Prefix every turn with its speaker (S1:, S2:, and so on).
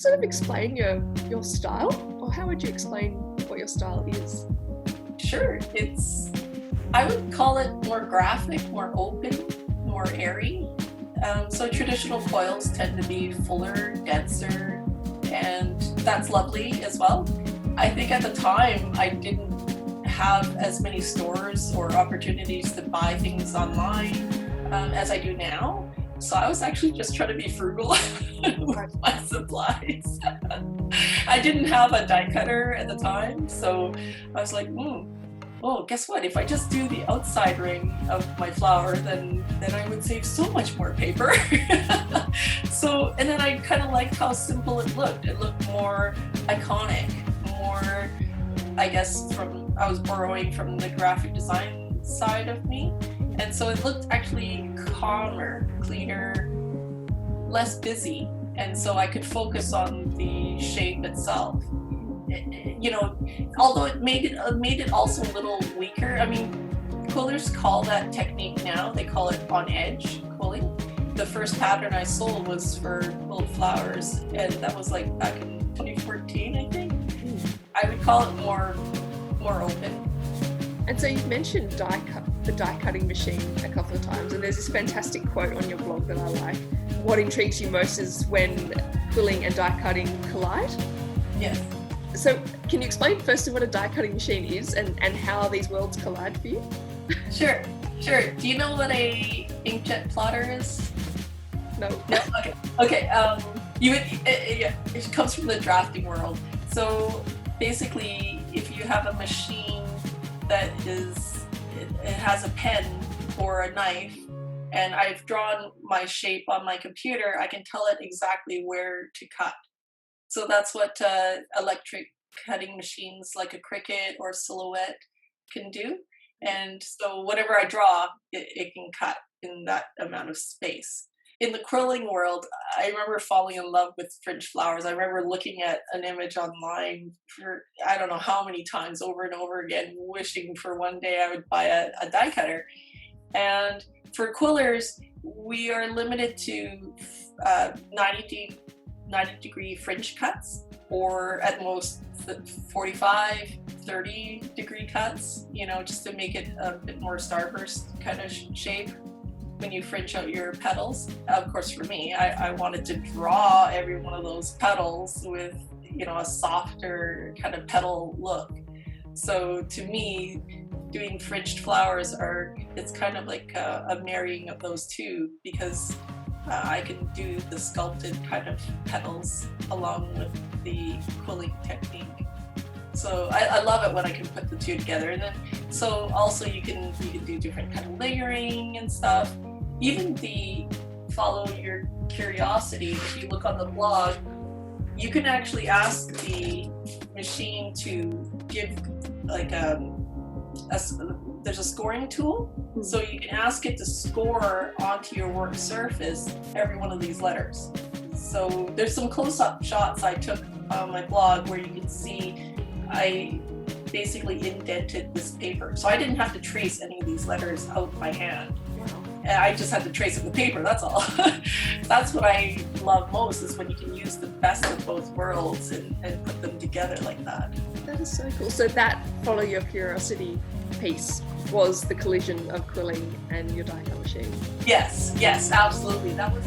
S1: Sort of explain your style, or how would you explain what your style is?
S2: Sure, I would call it more graphic, more open, more airy. So traditional coils tend to be fuller, denser, and that's lovely as well. I think at the time I didn't have as many stores or opportunities to buy things online as I do now. So I was actually just trying to be frugal with my supplies. I didn't have a die cutter at the time, so I was like, oh, guess what? If I just do the outside ring of my flower, then I would save so much more paper. And then I kind of liked how simple it looked. It looked more iconic, more, I guess, I was borrowing from the graphic design side of me. And so it looked actually calmer, cleaner, less busy. And so I could focus on the shape itself. Although it made it also a little weaker. I mean, quillers call that technique now, they call it on edge quilling. The first pattern I sold was for quilled flowers, and that was like back in 2014, I think. I would call it more open.
S1: And so you've mentioned the die cutting machine a couple of times, and there's this fantastic quote on your blog that I like. What intrigues you most is when quilling and die cutting collide?
S2: Yes.
S1: So can you explain first what a die cutting machine is and how these worlds collide for you?
S2: Sure. Do you know what a inkjet plotter is?
S1: No.
S2: Okay. It comes from the drafting world. So basically, if you have a machine that it has a pen or a knife, and I've drawn my shape on my computer, I can tell it exactly where to cut. So that's what electric cutting machines like a Cricut or Silhouette can do. And so whatever I draw, it can cut in that amount of space. In the quilling world, I remember falling in love with French flowers. I remember looking at an image online for I don't know how many times over and over again, wishing for one day I would buy a die cutter. And for quillers, we are limited to 90-degree French cuts, or at most 45, 30-degree cuts, just to make it a bit more starburst kind of shape when you French out your petals. Of course, for me, I wanted to draw every one of those petals with, a softer kind of petal look. So to me, doing Frenched flowers it's kind of like a marrying of those two, because I can do the sculpted kind of petals along with the quilling technique. So I love it when I can put the two together. And then, so also you can do different kind of layering and stuff. Even follow your curiosity. If you look on the blog, you can actually ask the machine to give there's a scoring tool, so you can ask it to score onto your work surface every one of these letters. So there's some close-up shots I took on my blog where you can see I basically indented this paper. So I didn't have to trace any of these letters out by hand. I just had to trace it with paper, that's all. That's what I love most, is when you can use the best of both worlds and put them together like that.
S1: That is so cool. So that follow your curiosity piece was the collision of quilling and your die cut machine.
S2: Yes, absolutely. That was